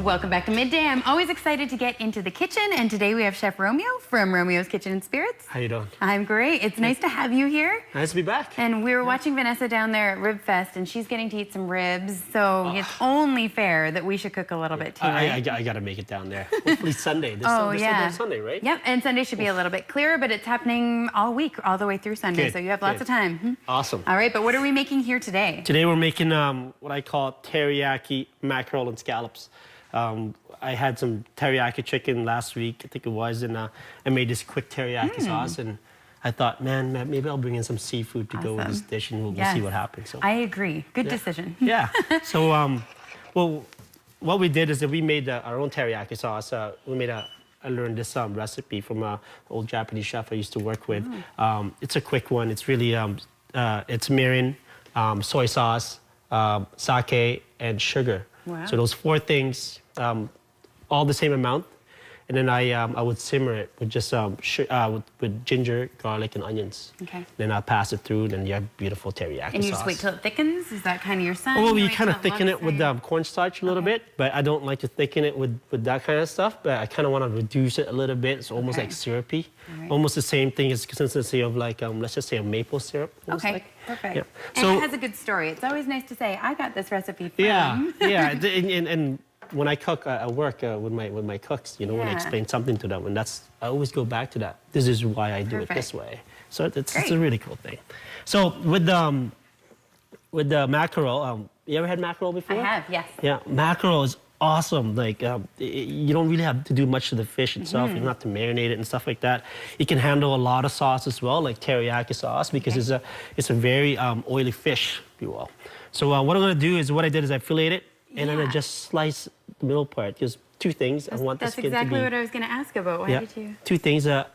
Welcome back to Midday. I'm always excited to get into the kitchen, and today we have Chef Romeo from Romeo's Kitchen and Spirits. How you doing? I'm great. It's nice to have you here. Nice to be back. And we were watching Vanessa down there at Rib Fest, and she's getting to eat some ribs, so it's only fair that we should cook a little bit too, right? I got to make it down there. Hopefully Sunday. This Sunday, right? Yep, and Sunday should be a little bit clearer, but it's happening all week, all the way through Sunday, Good, so you have lots of time. Awesome. All right, but what are we making here today? Today we're making what I call teriyaki mackerel and scallops. I had some teriyaki chicken last week, I think it was, and I made this quick teriyaki sauce, and I thought, man, maybe I'll bring in some seafood to go with this dish, and we'll see what happens. So, I agree. Good decision. Yeah. So, well, what we did is that we made our own teriyaki sauce. I learned this recipe from an old Japanese chef I used to work with. It's a quick one. It's really, it's mirin, soy sauce, sake, and sugar. Wow. So those four things, all the same amount, and then I would simmer it with just with ginger, garlic, and onions. Okay. Then I'll pass it through, and you have beautiful teriyaki sauce. And you just wait till it thickens? Is that kind of your sign? Well, you kind of thicken it with cornstarch a little bit, but I don't like to thicken it with that kind of stuff. But I kind of want to reduce it a little bit. It's almost like syrupy, almost the same thing as consistency of like let's just say a maple syrup. Okay, perfect. Yeah. And So, it has a good story. It's always nice to say, I got this recipe from. yeah. And when I cook at work with my cooks, you know, when I explain something to them, and I always go back to that. This is why I do it this way. So it's a really cool thing. So with the mackerel, you ever had mackerel before? I have, yes. Yeah, mackerel is awesome. Like you don't really have to do much to the fish itself. You don't have to marinate it and stuff like that. It can handle a lot of sauce as well, like teriyaki sauce, because it's a very oily fish, if you will. So what I'm gonna do is what I did is I filleted it. And then I just slice the middle part. Just two things. I want the skin to be... That's exactly what I was going to ask about. Why did you... Two things. I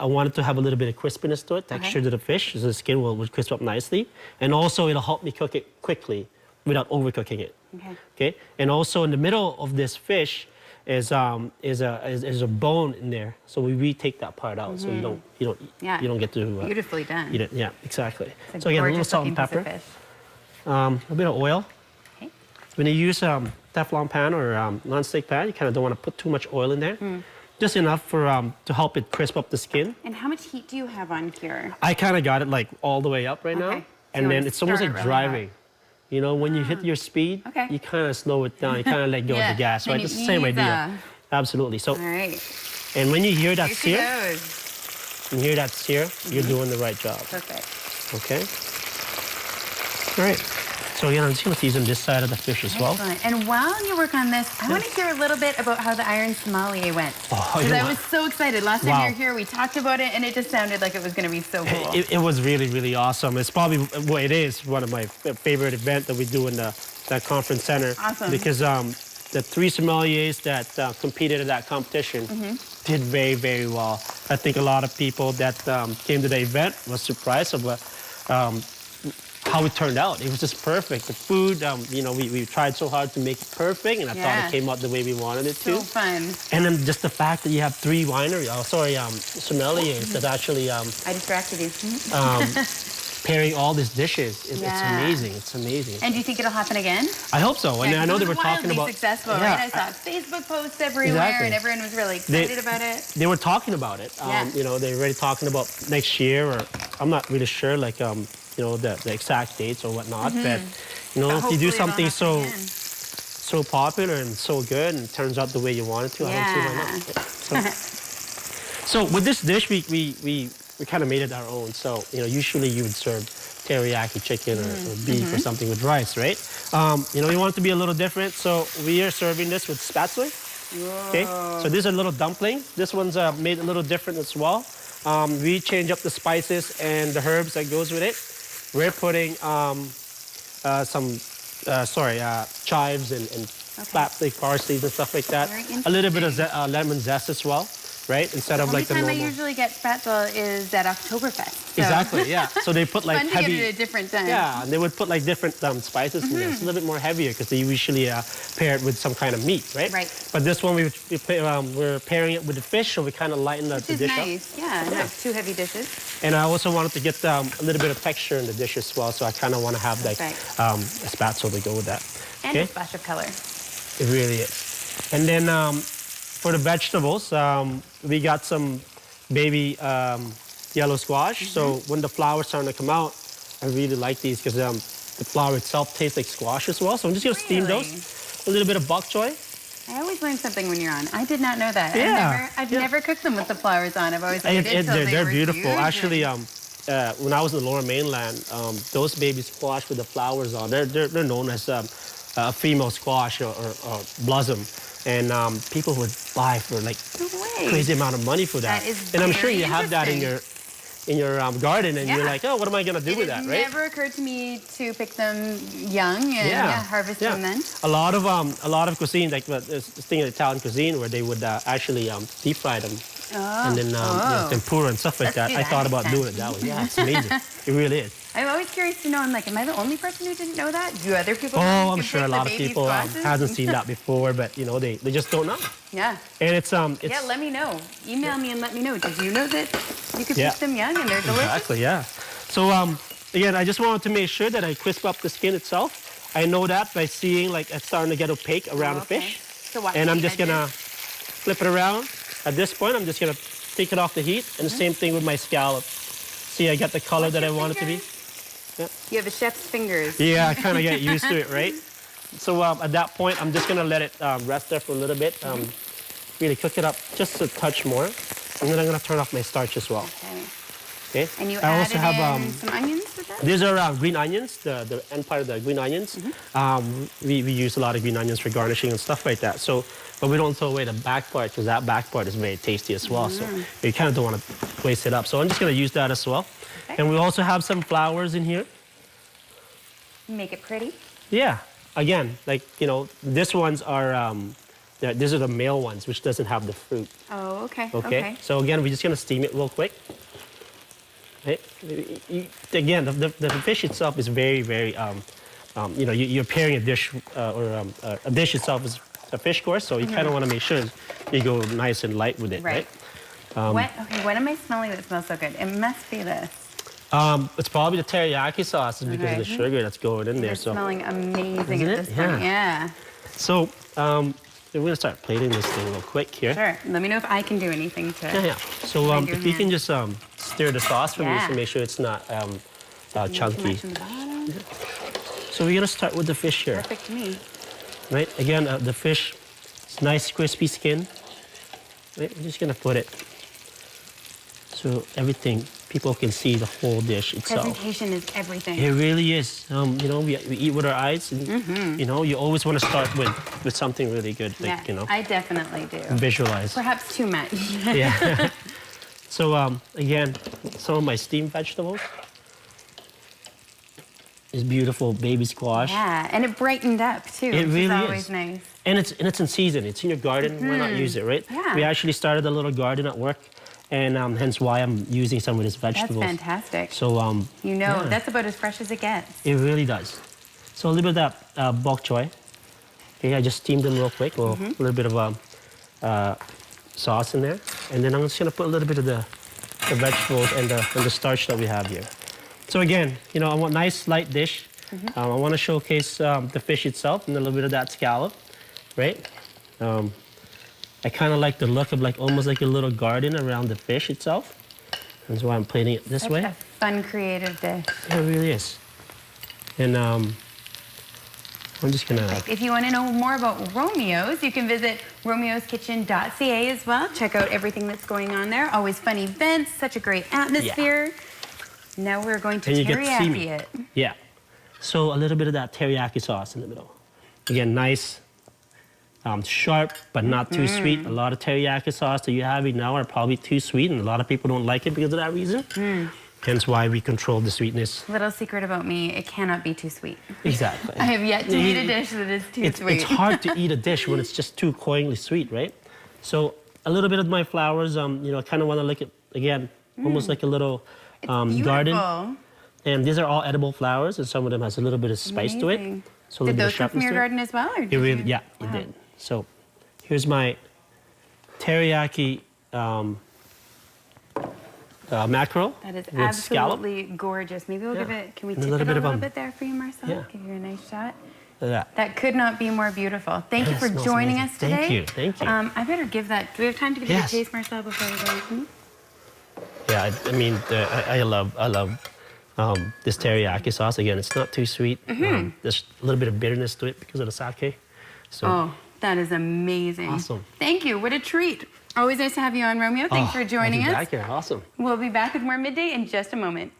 want it to have a little bit of crispiness to it, texture to the fish, so the skin will crisp up nicely. And also, it'll help me cook it quickly without overcooking it. Okay. And also, in the middle of this fish is a bone in there. So we take that part out, so you don't get to beautifully done. Eat it. Yeah, exactly. So again, a little salt and pepper, a bit of oil. When you use a Teflon pan or non-stick pan, you kind of don't want to put too much oil in there. Just enough for to help it crisp up the skin. And how much heat do you have on here? I kind of got it like all the way up right now. And then it's almost like driving. You know, when you hit your speed, you kind of slow it down. You kind of let go of the gas, right? It's the same idea. Absolutely. So, and when you hear that sear, you're doing the right job. Perfect. Okay. All right. So, I'm just going to season this side of the fish as well. And while you work on this, I want to hear a little bit about how the iron sommelier went. Because I was so excited. Last time you were here, we talked about it, and it just sounded like it was going to be so cool. It was really, really awesome. It's probably, well, it is one of my favorite events that we do in that conference center. Awesome. Because the three sommeliers that competed in that competition did very, very well. I think a lot of people that came to the event was surprised of how it turned out. It was just perfect. The food, you know, we tried so hard to make it perfect, and I thought it came out the way we wanted it to. So fun. And then just the fact that you have three sommeliers that actually... I distracted you. Pairing all these dishes. It's amazing. It's amazing. And do you think it'll happen again? I hope so. And I know they were talking about... successful, right? I saw Facebook posts everywhere, and everyone was really excited about it. They were talking about it. You know, they're already talking about next year, or I'm not really sure, like, you know, the exact dates or whatnot. But, you know, if you do something so popular and so good and it turns out the way you want it to, I don't see why not. So with this dish, we kind of made it our own. So, you know, usually you would serve teriyaki chicken or beef or something with rice, right? You know, we want it to be a little different. So we are serving this with spatula. Okay, so this is a little dumpling. This one's made a little different as well. We change up the spices and the herbs that goes with it. We're putting chives and like parsley and stuff like that. A little bit of lemon zest as well, right? Instead of like the normal. The only time I usually get spatula is at Oktoberfest. So. Exactly, yeah. So they put like fun heavy. To get it at a different time. Yeah, and they would put like different spices in there. It's a little bit more heavier because they usually pair it with some kind of meat, right? Right. But this one we're pairing it with the fish, so we kind of lighten the dish up. Nice. Yeah, not too heavy dishes. And I also wanted to get a little bit of texture in the dish as well, so I kind of want to have like a spatula to go with that. And a splash of color. It really is. And then for the vegetables, we got some baby yellow squash. So when the flowers starting to come out, I really like these because the flower itself tastes like squash as well. So I'm just gonna steam those. A little bit of bok choy. I always learn something when you're on. I did not know that. Yeah. I've never cooked them with the flowers on. I've always waited till they're were beautiful. huge. Actually, when I was in the Lower Mainland, those baby squash with the flowers on, they're known as a female squash or blossom. And people would buy for like crazy amount of money for that. And I'm sure you have that in your garden, and you're like, oh, what am I gonna do with that, right? It never occurred to me to pick them young and harvest them then. A lot of cuisine, like this thing in Italian cuisine, where they would actually deep fry them and then tempura and stuff like that. I thought about doing it that way. Yeah, it's amazing. It really is. I'm always curious to know. I'm like, am I the only person who didn't know that? Do other people? Oh, I'm sure a lot of people hasn't seen that before, but you know they just don't know. Yeah. And it's yeah. Let me know. Email me and let me know. Did you know that you could pick them young and they're delicious? Exactly. Yeah. So again, I just wanted to make sure that I crisp up the skin itself. I know that by seeing like it's starting to get opaque around the fish. So watch and I'm just gonna flip it around. At this point, I'm just gonna take it off the heat, and the same thing with my scallop. See, I got the color that I want it to be. Yeah. You have a chef's fingers. Yeah, I kind of get used to it, right? So at that point, I'm just gonna let it rest there for a little bit. Really cook it up just a touch more, and then I'm gonna turn off my starch as well. Okay. And you added in some onions with that? These are green onions, the end part of the green onions. We use a lot of green onions for garnishing and stuff like that. So, but we don't throw away the back part because that back part is very tasty as well. So you kind of don't want to waste it up. So I'm just gonna use that as well. Okay. And we also have some flowers in here. Make it pretty. Yeah. Again, like this ones are these are the male ones, which doesn't have the fruit. Oh, okay. Okay. So again, we're just gonna steam it real quick. Okay. Again, the fish itself is very, very, you're pairing a dish a dish itself is a fish course, so you kind of want to make sure you go nice and light with it, right? What am I smelling that smells so good? It must be this. It's probably the teriyaki sauce because of the sugar that's going in there. It's smelling amazing at this point. Yeah. So we're gonna start plating this thing real quick here. Sure. Let me know if I can do anything to. Yeah. So if you can just stir the sauce for me to make sure it's not chunky. So we're gonna start with the fish here. Perfect to me. Right. Again, the fish, it's nice crispy skin. Right. We're just gonna put it so everything people can see the whole dish itself. Presentation is everything. It really is. We eat with our eyes, and you always want to start with something really good. Like, I definitely do. Visualize. Perhaps too much. Yeah. So again, some of my steamed vegetables. This beautiful baby squash. Yeah, and it brightened up too. It really is. Always nice. And it's in season. It's in your garden. Why not use it, right? Yeah. We actually started a little garden at work, and hence why I'm using some of these vegetables. That's fantastic. So that's about as fresh as it gets. It really does. So a little bit of that bok choy. Okay, I just steamed them real quick. Well, a little bit of sauce in there, and then I'm just gonna put a little bit of the vegetables and the starch that we have here. So again, I want a nice light dish. I want to showcase the fish itself and a little bit of that scallop, right? I kind of like the look of almost like a little garden around the fish itself. That's why I'm plating it this way. That's a fun, creative dish. It really is. And I'm just gonna... If you want to know more about Romeo's, you can visit romeoskitchen.ca as well. Check out everything that's going on there. Always fun events, such a great atmosphere. Yeah. Now we're going to teriyaki it. Yeah. So a little bit of that teriyaki sauce in the middle. Again, nice, sharp, but not too sweet. A lot of teriyaki sauce that you have now are probably too sweet, and a lot of people don't like it because of that reason. Hence why we control the sweetness. Little secret about me, it cannot be too sweet. Exactly. I have yet to eat a dish that is too sweet. It's hard to eat a dish when it's just too cloyingly sweet, right? So a little bit of my flowers, I kind of want to look at, again, almost like a little garden. And these are all edible flowers, and some of them has a little bit of spice to it. So did those come from your garden as well? Or did it did. So here's my teriyaki mackerel. That is with absolutely scallop. gorgeous. Maybe we'll give it, can we tip it a little bit there for you, Marcel? Yeah. Give you a nice shot. That could not be more beautiful. Thank you for joining us today. Thank you. I better give that. Do we have time to give it a taste, Marcel, before we go? Yeah, I mean, I love this teriyaki sauce. Again, it's not too sweet. There's a little bit of bitterness to it because of the sake. So, oh, that is amazing. Awesome. Thank you. What a treat. Always nice to have you on, Romeo. Thanks for joining us. Back here. Awesome. We'll be back with more Midday in just a moment.